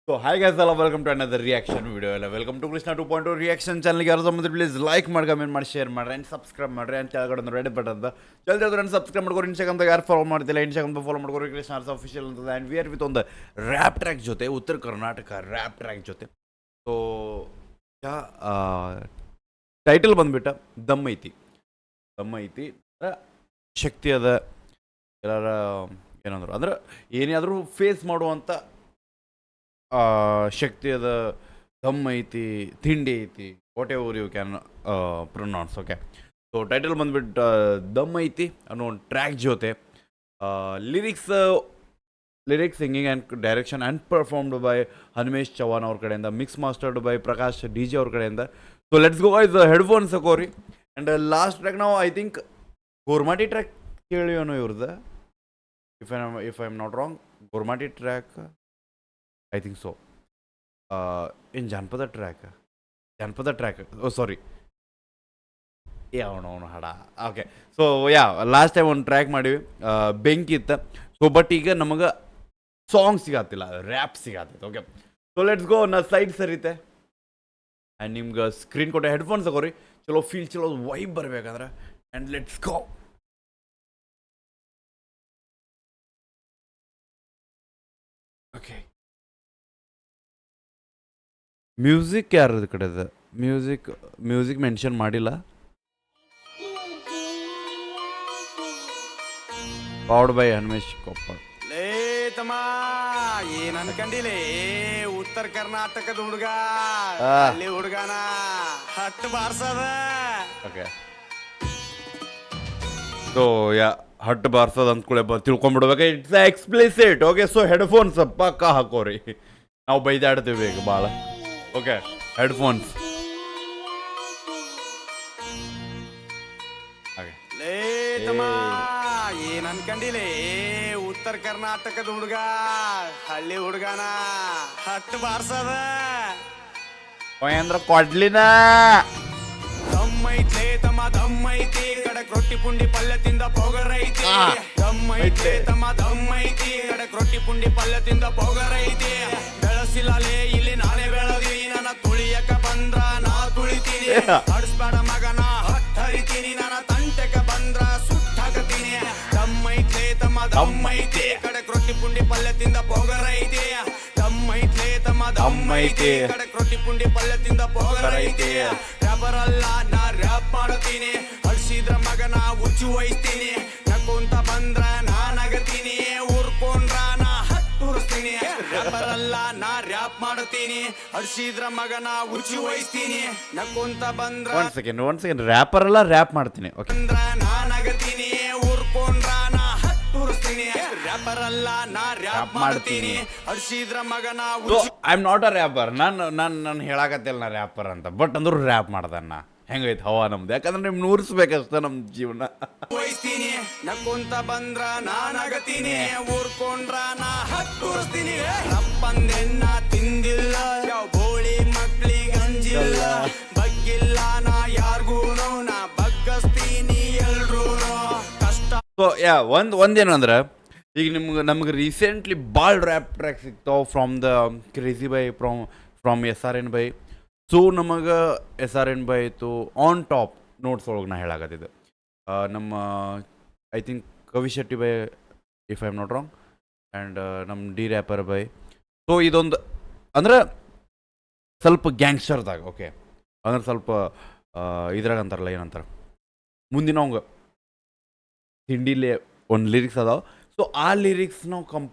So hi guys, hello, welcome to another reaction video. Welcome to Krishna 2.0 reaction channel. ಯಾರು ಸಂಬಂಧ please like ಮಾಡಿ comment ಮಾಡಿ share ಮಾಡ್ರಿ and subscribe ಮಾಡ್ರಿ and ಕೆಳಗಡೆ ಒಂದು ರೆಡ್ ಬಟನ್ ಅಂತ ಜಲ್ದಿ ಅದ್ರ ಸಬ್ಸ್ಕ್ರೈಬ್ ಮಾಡ್ಕೊರಿ. ಇನ್ಸ್ಟಾಗ್ರಾಮ್ದಾಗ ಯಾರು ಫಾಲೋ ಮಾಡ್ತಿಲ್ಲ ಇನ್ಸ್ಟಾಗ್ರಾಮ್ ಫಾಲೋ ಮಾಡ್ಕೊರಿ. ಕೃಷ್ಣ ಆರ್ಸ್ ಅಫಿಷಿಯಲ್ ಅಂತ ಆ್ಯಂಡ್ ವಿ ಆರ್ ವಿತ್ ಒಂದು ರ್ಯಾಪ್ ಟ್ರ್ಯಾಕ್ ಜೊತೆ ಉತ್ತರ ಕರ್ನಾಟಕ ರ್ಯಾಪ್ ಟ್ರ್ಯಾಕ್ ಜೊತೆ. ಸೊ ಯಾ ಟೈಟಲ್ ಬಂದ್ಬಿಟ್ಟ ದಮ್ ಐತಿ ಅಂದ್ರೆ ಶಕ್ತಿ ಅದ ಎಲ್ಲರ ಏನಂದ್ರು ಅಂದ್ರೆ ಏನಾದರೂ ಫೇಸ್ ಮಾಡುವಂಥ ಶಕ್ತಿ ಅದ, ದಮ್ ಐತಿ, ತಿಂಡಿ ಐತಿ, whatever you can pronounce. Okay, so title ಬಂದ್ಬಿಟ್ಟು ದಮ್ ಐತಿ ಅನ್ನೋ ಒಂದು ಟ್ರ್ಯಾಕ್ ಜೊತೆ lyrics singing and direction and performed by Hanumesh Chavan ಅವ್ರ ಕಡೆಯಿಂದ, mix mastered by Prakash D J ಅವ್ರ ಕಡೆಯಿಂದ. So let's go guys, headphones ಹಾಕೋರಿ. ಆ್ಯಂಡ್ ಲಾಸ್ಟ್ ಟ್ರ್ಯಾಕ್ ನಾವು ಐ ಥಿಂಕ್ ಗೋರ್ಮಾಟಿ ಟ್ರ್ಯಾಕ್ ಕೇಳಿಯೋನು ಇವ್ರದ್ದು, if I am not wrong. Gormati track I think so. In ಜಾನಪದ track sorry ಅವನು ಹಾಡ. ಓಕೆ, ಸೊ ಲಾಸ್ಟ್ ಟೈಮ್ ಒಂದು ಟ್ರ್ಯಾಕ್ ಮಾಡಿವಿ, ಬೆಂಕಿ ಇತ್ತು. ಸೊ ಬಟ್ ಈಗ ನಮಗೆ ಸಾಂಗ್ ಸಿಗತ್ತಿಲ್ಲ, ರ್ಯಾಪ್ ಸಿಗತ್ತೈತೆ. Okay, so let's go. ನಾ ಸೈಡ್ ಸರಿತೆ ಆ್ಯಂಡ್ ನಿಮ್ಗೆ ಸ್ಕ್ರೀನ್ ಕೊಟ್ಟೆ ಹೆಡ್ಫೋನ್ಸ್ ತಗೋರಿ. ಚಲೋ ಫೀಲ್, ಚಲೋ ವೈಬ್ ಬರ್ಬೇಕಂದ್ರೆ. And let's go. Okay, music ಯಾರದ ಕಡೆದ? ಮ್ಯೂಸಿಕ್ ಮೆನ್ಷನ್ ಮಾಡಿಲ್ಲ. Powered by Hanumesh Koppal. ಲೇ ತಮ್ಮ, ಏನ್ ಅನ್ಕಂಡಿಲೇ ಉತ್ತರ ಕರ್ನಾಟಕದ ಹುಡುಗ, ಅಲ್ಲಿ ಹುಡುಗನ ಹಟ್ಟು ಬಾರ್ಸದ. ಓಕೆ, ಸೊ ಹಟ್ಟು ಬಾರ್ಸೋದು ಅಂದ್ಕೂಳೆ ತಿಳ್ಕೊಂಬಿಡ್ಬೇಕು. It's explicit. Okay, so headphones ಪಕ್ಕ ಹಾಕೋರಿ, ನಾವು ಬೈದಾಡ್ತೀವಿ ಈಗ ಭಾಳ. Okay, headphones. ಲೇ ತಮ್ಮ, ಏನ್ ಅನ್ಕಂಡಿಲೇ ಉತ್ತರ ಕರ್ನಾಟಕದ ಹುಡುಗ, ಹಳ್ಳಿ ಹುಡುಗನ ಹಟ್ಟು ಬಾರ್ಸದ. ಅಂದ್ರೆ ಕೊಡ್ಲಿನ ದಮ್ಮೈತೆ ತಮ್ಮ, ದಮ್ಮೈತಿ ಕಡಕ್ ರೊಟ್ಟಿ ಪುಂಡಿ ಪಲ್ಯ ತಿಂದ ಪೊಗರೈತಿ. ದಮ್ಮೈತೆ ತಮ್ಮ, ದಮ್ಮೈತಿ ಕಡಕ್ ರೊಟ್ಟಿ ಪುಂಡಿ ಪಲ್ಯ ತಿಂದ ಪೊಗರೈತಿ. ಬೆಳಸಿಲ್ಲಲೇ ಇಲ್ಲಿ ನಾನೇ ಬೆಳದೀನಿ, ನನ್ನ ತುಳಿಯಕ ಬಂದ್ರ ನಾ ತುಳಿತೀನಿ. ಅಡಿಸ್ಬೇಡ ಮಗನ ಹಟ್ ಹರಿತೀನಿ, ನನ್ನ ತಂಟೆಕ ಬಂದ್ರ ಸುಟ್ಟಾಕತೀನಿ. ದಮ್ಮೈತೆ ತಮ್ಮ, ದಮ್ಮೈತಿ ಕಡಕ್ ರೊಟ್ಟಿ ಪುಂಡಿ ಪಲ್ಯ ತಿಂದ ಪೊಗರೈತಿ. ದಮ್ಮೈತೆ ತಮ್ಮ, ದಮ್ಮೈತಿ ಕಡಕ್ ರೊಟ್ಟಿ ಪುಂಡಿ ಪಲ್ಯ ತಿಂದ ಪೊಗರೈತಿ. ರಬ್ಬರಲ್ಲ ನಾ ರ್ಯಾಪ್ ಮಾಡುತ್ತೀನಿ, ಹಡ್ಸಿದ್ರ ಮಗನ ಉಚ್ಚು ವಹಿಸ್ತೀನಿ. ನಕ್ಕೊಂತ ಬಂದ್ರ ನಾ ನಗತೀನಿ, ಉರ್ಕೊಂಡ್ರ ನಾ ಹತ್ತುರಿಸ್ತೀನಿ. ರಬ್ಬರಲ್ಲ ನಾ ರ್ಯಾಪ್ ಮಾಡುತ್ತೀನಿ, ಹಡ್ಸಿದ್ರ ಮಗನ ಉಚ್ಚು ವಹಿಸ್ತೀನಿ. ನಕ್ಕೊಂತ ಬಂದ್ರ ಒನ್ ಸೆಕೆಂಡ್ ರ್ಯಾಪರ್ ಅಲ್ಲ, ರ್ಯಾಪ್ ಮಾಡ್ತೀನಿ. ಓಕೆ, ಬಂದ್ರ ನಾ ನಗತೀನಿ, ಉರ್ಕೊಂಡ್ರ ನಾ ಹತ್ತುರಿಸ್ತೀನಿ. ರಬ್ಬರಲ್ಲ ನಾ ರ್ಯಾಪ್ ಮಾಡ್ತೀನಿ, ಹಡ್ಸಿದ್ರ ಮಗನ I am not a wrapper. ನಾನು ಹೇಳಾಕತ್ತಿಲ್ಲ ನಾ ರ್ಯಾಪರ್ ಅಂತ, ಬಟ್ ಅಂದ್ರೂ ರ್ಯಾಪ್ ಮಾಡ್ದಣ್ಣ. ಹೆಂಗೈತೆ ಹವಾ ನಮ್ದು? ಯಾಕಂದ್ರೆ ನಿಮ್ಗೆ ನೂರಿಸ್ಬೇಕಷ್ಟ ನಮ್ಮ ಜೀವನ. ವಹಿಸ್ತೀನಿ, ನಕ್ಕೊಂತ ಬಂದ್ರ ನಾ ನಗತೀನಿ, ಊರ್ಕೊಂಡ್ರ ನಾ ಹತ್ತುರಿಸ್ತೀನಿ. ರಪ್ಪಂದೆನ್ನ ತಿಂದಿಲ್ಲ, ಯಾವ ಬೋಳಿ ಮಕ್ಳಿಗೆ ಅಂಜಿಲ್ಲ. ಬಗ್ಗಿಲ್ಲ ನಾ ಯಾರ್ಗೂನು, ನಾ ಬಗ್ಗಸ್ತೀನಿ ಎಲ್ರೂನು. ಕಷ್ಟ. ಸೊ ಒಂದೇನು ಅಂದ್ರೆ, ಈಗ ನಮ್ಗೆ ರೀಸೆಂಟ್ಲಿ ಭಾಳ ರ್ಯಾಪ್ ಟ್ರ್ಯಾಕ್ ಸಿಗ್ತಾವೆ from the crazy by, from SRN by. So ನಮಗೆ SRN ಬೈ ಆಯಿತು. ಆನ್ ಟಾಪ್ ನೋಟ್ಸ್ ಒಳಗೆ ನಾ ಹೇಳಾಕತ್ತಿದ್ದು ನಮ್ಮ ಐ ಥಿಂಕ್ ಕವಿ Shetty by, if I am not wrong, and ನಮ್ಮ ಡಿ ರ್ಯಾಪರ್ ಬೈ. ಸೊ ಇದೊಂದು ಅಂದ್ರೆ ಸ್ವಲ್ಪ ಗ್ಯಾಂಗ್ಸ್ಟರ್ದಾಗ. ಓಕೆ, ಅಂದ್ರೆ ಸ್ವಲ್ಪ ಇದ್ರಾಗ ಅಂತಾರಲ್ಲ, ಏನಂತಾರೆ, ಮುಂದಿನ ಅವಂಗೆ ತಿಂಡಿಲೇ ಒಂದು ಲಿರಿಕ್ಸ್ ಅದಾವೆ. ಸೊ ಆ ಲಿರಿಕ್ಸ್ ನಾವು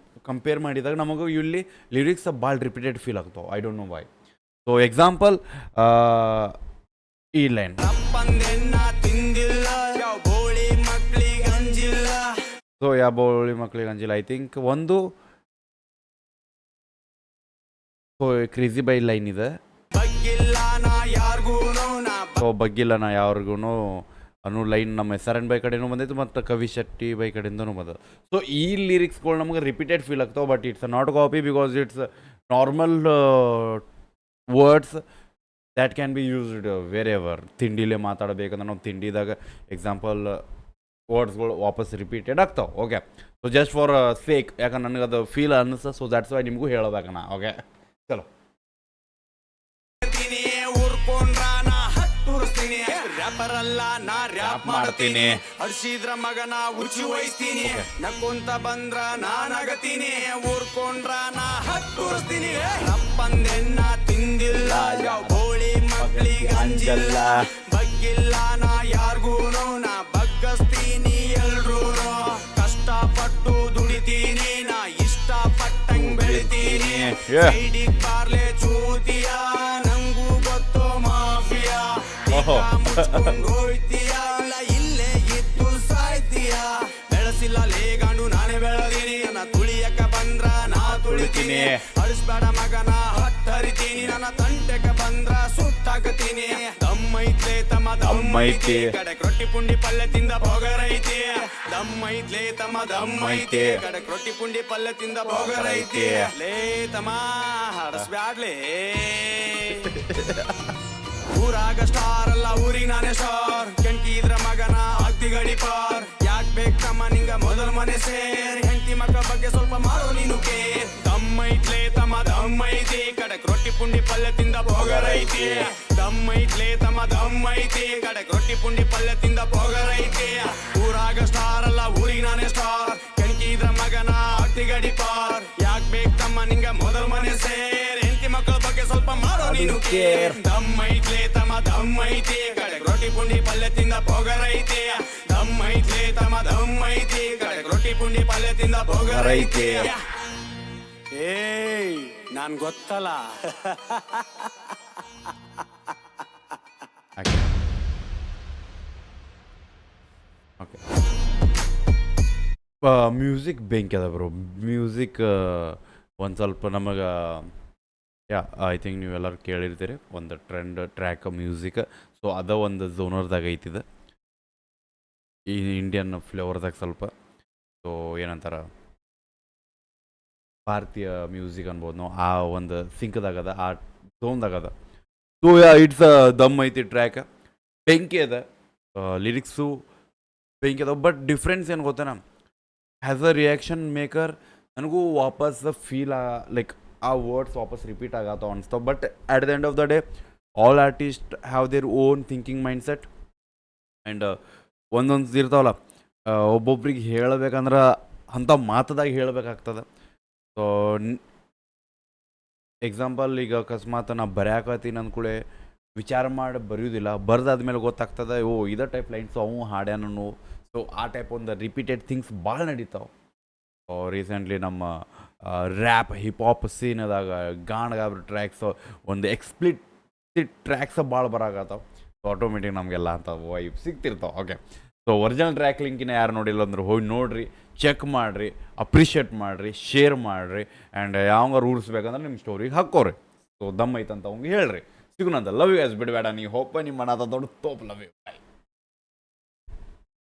ಕಂಪೇರ್ ಮಾಡಿದಾಗ ನಮಗೆ ಇಲ್ಲಿ ಲಿರಿಕ್ಸ್ ಭಾಳ ರಿಪೀಟೆಡ್ ಫೀಲ್ ಆಗ್ತಾವೆ. I don't know why. So example ಈ ಲೈನ್, ಸೊ ಬೋಳಿ ಮಕ್ಳಿಗೆ ಅಂಜಿಲ್ಲ. ಐ ಥಿಂಕ್ ಒಂದು ಕ್ರೇಜಿ ಬೈ ಲೈನ್ ಇದೆ. ಸೊ ಬಗ್ಗಿಲ್ಲ ನಾ ಯಾರಿಗೂ ಅನ್ನೋ ಲೈನ್ ನಮ್ಮ SRN ಬೈ ಕಡೆನೂ ಬಂದೈತೆ, ಮತ್ತು ಕವಿ ಶೆಟ್ಟಿ ಬೈ ಕಡೆಯಿಂದನೂ ಬಂದದ್ದು. ಸೊ ಈ ಲಿರಿಕ್ಸ್ಗಳು ನಮಗೆ ರಿಪೀಟೆಡ್ ಫೀಲ್ ಆಗ್ತಾವೆ, but it's not copy because it's normal words that can be used wherever. ತಿಂಡಿಲೇ ಮಾತಾಡಬೇಕಂದ್ರೆ ನಾವು ತಿಂಡಿದಾಗ ಎಕ್ಸಾಂಪಲ್ ವರ್ಡ್ಸ್ಗಳು ವಾಪಸ್ ರಿಪೀಟೆಡ್ ಆಗ್ತಾವೆ. Okay, so just for sake, ಯಾಕಂದ್ರೆ ನನಗೆ ಅದು ಫೀಲ್ ಅನ್ನಿಸ್ತು. ಸೊ ದ್ಯಾಟ್ಸ್ ವೈ ನಿಮಗೂ ಹೇಳಬೇಕಣ್ಣ. ಓಕೆ, ಚಲೋ ಊರ್ಕೊಂಡ್ರ ನಾ ಹತ್ತುರ್ಸ್ತೀನಿ ರ್ಯಾಪರ್ ಅಲ್ಲ ನಾ ರ್ಯಾಪ್ ಮಾಡ್ತೀನಿ ಹರ್ಷಿದ್ರ ಮಗನ ಉಚ್ಚಿ ವಹಿಸ್ತೀನಿ ನಕ್ಕೊಂತ ಬಂದ್ರ ನಾ ನಗತೀನಿ ಊರ್ಕೊಂಡ್ರ ನಾ ಹತ್ತುರ್ಸ್ತೀನಿ ರಪ್ಪಂದೆನ್ನ ತಿಂದಿಲ್ಲ ಯಾವ ಗೋಳಿ ಮಕ್ಳಿಗೆ ಅಂಜಿಲ್ಲ ಬಗ್ಗಿಲ್ಲ ನಾ ಯಾರ್ಗೂನು ನಾ ಬಗ್ಗಸ್ತೀನಿ ಎಲ್ರೂನು ಕಷ್ಟಪಟ್ಟು ದುಡಿತೀನಿ ನಾ ಇಷ್ಟಪಟ್ಟಂಗ್ ಬೆಳಿತೀನಿ ಸೈಡಿಗ್ ಬಾರ್ಲೆ ಚೂತಿಯ ನಂಗೂ ಗೊತ್ತು ಮಾಫಿಯಾ ಮುಚ್ಕೊಂಡು ಹೋಯ್ತೀಯ ಇಲ್ಲ ಇಲ್ಲೇ ಇದ್ದು ಸಾಯ್ತೀಯ ಬೆಳೆಸಿಲ್ಲ ಲೇಗಂಡು ನಾನೇ ಬೆಳೆದೀನಿ ನನ್ನ ತುಳಿಯಕ ಬಂದ್ರ ನಾ ತುಳಿತೀನಿ ಅಳಿಸ್ಬೇಡ ಮಗನ ಹತ್ತರಿತೀನಿ ನನ್ನ ತಂಟೆಕ ಬಂದ್ರ ಸುಟ್ಟಾಕತೀನಿ ದಮ್ಮೈತ್ಲೆ ತಮ್ಮ ದಮ್ಮೈತಿ ಕಡೆ ರೊಟ್ಟಿ ಪುಂಡಿ ಪಲ್ಯ ತಿಂದ ಬೋಗರೈತಿ ದಮ್ಮೈತ್ಲೆ ತಮ್ಮ ದಮ್ಮೈತಿ ಕಡೆ ರೊಟ್ಟಿ ಪುಂಡಿ ಪಲ್ಯ ತಿಂದ ಬೋಗರೈತಿ ಲೇ ತಮ್ಮ ಹಡಸ್ಬ್ಯಾಡ್ಲೇ ಊರಾಗ ಸ್ಟಾರ್ ಅಲ್ಲ ಊರಿಗೆ ನಾನೇ ಸ್ಟಾರ್ ಕೆಂಟಿ ಇದ್ರ ಮಗನ ಆಗ್ತಿ ಗಡಿ ಪಾರ್ ಯಾಕ್ ಬೇಕ್ ತಮ್ಮ ನಿಂಗ ಮೊದಲ್ ಮನೆ ಸೇರ್ ಹೆಂಡತಿ ಮಕ್ಕ ಬಗ್ಗೆ ಸ್ವಲ್ಪ ಮಾಡೋ ನೀನು ಕೇರ್ ದಮ್ಮೈತ್ಲೆ ತಮ್ಮ ದಮ್ಮೈತಿ ಕಡಕ್ ರೊಟ್ಟಿ ಪುಂಡಿ ಪಲ್ಯ ತಿಂದ ಬೋಗರೈತಿ ದಮ್ಮೈತ್ಲೆ ತಮ್ಮ ದಮ್ಮೈತಿ ಕಡಕ್ ರೊಟ್ಟಿ ಪುಂಡಿ ಪಲ್ಯ ತಿಂದ ಬೋಗರೈತಿ ಊರಾಗ ಸ್ಟಾರ್ ಅಲ್ಲ ಊರಿಗೆ ನಾನೇ ಸ್ಟಾರ್ ಕೆಂಟಿ ಇದ್ರ ಮಗನ ಆಗ್ತಿ ಗಡಿ ಪಾರ್ ಯಾಕ್ ಬೇಕ್ ತಮ್ಮ ನಿಂಗ ಮೊದಲ್ ಮನೆ ಸೇರ್ ಹೆಂಡತಿ ಮಕ್ಕಳ ಬಗ್ಗೆ ಸ್ವಲ್ಪ ಮಾಡೋ ನೀನು ಕೇರ್ ದಮ್ಮೈತ್ಲೆ ತಮ್ಮ ದಮ್ಮೈತಿ ಕಡೆ ರೊಟ್ಟಿ ಪುಂಡಿ ಪಲ್ಯ ತಿಂದ ಬೋಗರೈತಿ ದಮ್ಮೈತ್ಲೆ ತಮ್ಮ ದಮ್ಮೈತಿ ಕಡೆ ರೊಟ್ಟಿ ಪುಂಡಿ ಪಲ್ಯ ತಿಂದ ಬೋಗರೈತಿ ಏಯ್ ನಾನ್ ಗೊತ್ತಲ್ಲ ಓಕೆ ಮ್ಯೂಸಿಕ್ ಬೆಂಕಿ ಅದ ಬ್ರೋ ಮ್ಯೂಸಿಕ್ ಒಂದು ಸ್ವಲ್ಪ ನಮಗೆ ಐ ಥಿಂಕ್ ನೀವೆಲ್ಲರೂ ಕೇಳಿರ್ತೀರಿ ಒಂದು ಟ್ರ್ಯಾಕ್ ಮ್ಯೂಸಿಕ್ ಸೊ ಅದ ಒಂದು ಝೋನರ್ದಾಗ ಐತಿದೆ ಈ ಇಂಡಿಯನ್ ಫ್ಲೇವರ್ದಾಗ ಸ್ವಲ್ಪ ಸೊ ಏನಂತಾರ ಭಾರತೀಯ ಮ್ಯೂಸಿಕ್ ಅನ್ಬೋದು ನಾವು ಆ ಒಂದು ಸಿಂಕ್ದಾಗದ ಆ ಝೋನ್ದಾಗದ ಸೊ ಇಟ್ಸ್ ದಮ್ ಐತಿ ಟ್ರ್ಯಾಕ್ ಬೆಂಕಿ ಅದ ಲಿರಿಕ್ಸು ಬೆಂಕಿ ಅದ ಬಟ್ ಡಿಫ್ರೆನ್ಸ್ ಏನು ಗೊತ್ತೇನ ಆ್ಯಸ್ ಅ ರಿಯಾಕ್ಷನ್ ಮೇಕರ್ ನನಗೂ ವಾಪಸ್ ಫೀಲ್ ಲೈಕ್ ಆ ವರ್ಡ್ಸ್ ವಾಪಸ್ ರಿಪೀಟ್ ಆಗತ್ತವ ಅನಿಸ್ತಾವ but at the end of the day all artist have their own thinking mindset and ಒಂದೊಂದು ಇರ್ತಾವಲ್ಲ ಒಬ್ಬೊಬ್ರಿಗೆ ಹೇಳಬೇಕಂದ್ರೆ ಅಂಥ ಮಾತದಾಗ ಹೇಳಬೇಕಾಗ್ತದೆ ಸೊ ಎಕ್ಸಾಂಪಲ್ ಈಗ ಅಕಸ್ಮಾತ್ ನಾ ಬರೆಯಾಕತ್ತೀನಿ ಅಂದ್ಕೂಳೆ ವಿಚಾರ ಮಾಡಿ ಬರೆಯೋದಿಲ್ಲ ಬರ್ದಾದ್ಮೇಲೆ ಗೊತ್ತಾಗ್ತದೆ ಓ ಇದೇ ಟೈಪ್ ಲೈನ್ಸು ಅವು ಹಾಡ್ಯಾನು ಸೊ ಆ ಟೈಪ್ ಒಂದು ರಿಪೀಟೆಡ್ ಥಿಂಗ್ಸ್ ಭಾಳ ನಡೀತಾವೆ ರೀಸೆಂಟ್ಲಿ ನಮ್ಮ ರ್ಯಾಪ್ ಹಿಪ್ ಹಾಪ್ ಸೀನದಾಗ ಗಾಣಗಾಬ್ರ ಟ್ರ್ಯಾಕ್ಸು ಒಂದು ಎಕ್ಸ್ಪ್ಲಿಟ್ ಟ್ರ್ಯಾಕ್ಸ ಭಾಳ ಬರಾಕತ್ತಾವ ಸೊ ಆಟೋಮೆಟಿಕ್ ನಮಗೆಲ್ಲ ಅಂತ ವೈಬ್ ಸಿಗ್ತಿರ್ತಾವೆ ಓಕೆ ಸೊ ಒರಿಜಿನಲ್ ಟ್ರ್ಯಾಕ್ ಲಿಂಕಿನ ಯಾರು ನೋಡಿಲ್ಲ ಅಂದ್ರೆ ಹೋಗಿ ನೋಡಿರಿ ಚೆಕ್ ಮಾಡಿರಿ ಅಪ್ರಿಷಿಯೇಟ್ ಮಾಡಿರಿ ಶೇರ್ ಮಾಡಿರಿ ಆ್ಯಂಡ್ ಯಾವಾಗ ರೂಲ್ಸ್ ಬೇಕಂದ್ರೆ ನಿಮ್ಮ ಸ್ಟೋರಿಗೆ ಹಾಕೋರಿ ಸೊ ದಮ್ ಐತಂತ ಅವ್ಗೆ ಹೇಳ್ರಿ ಸಿಗುನಂತ ಲವ್ ಯು ಎಸ್ ಬಿಡಬೇಡ ನೀವು ಹೋಪ ನಿಮ್ಮ ಮನ ದೊಡ್ಡ ತೋಪ್ ಲವ್ ಯು ಬಾಯ್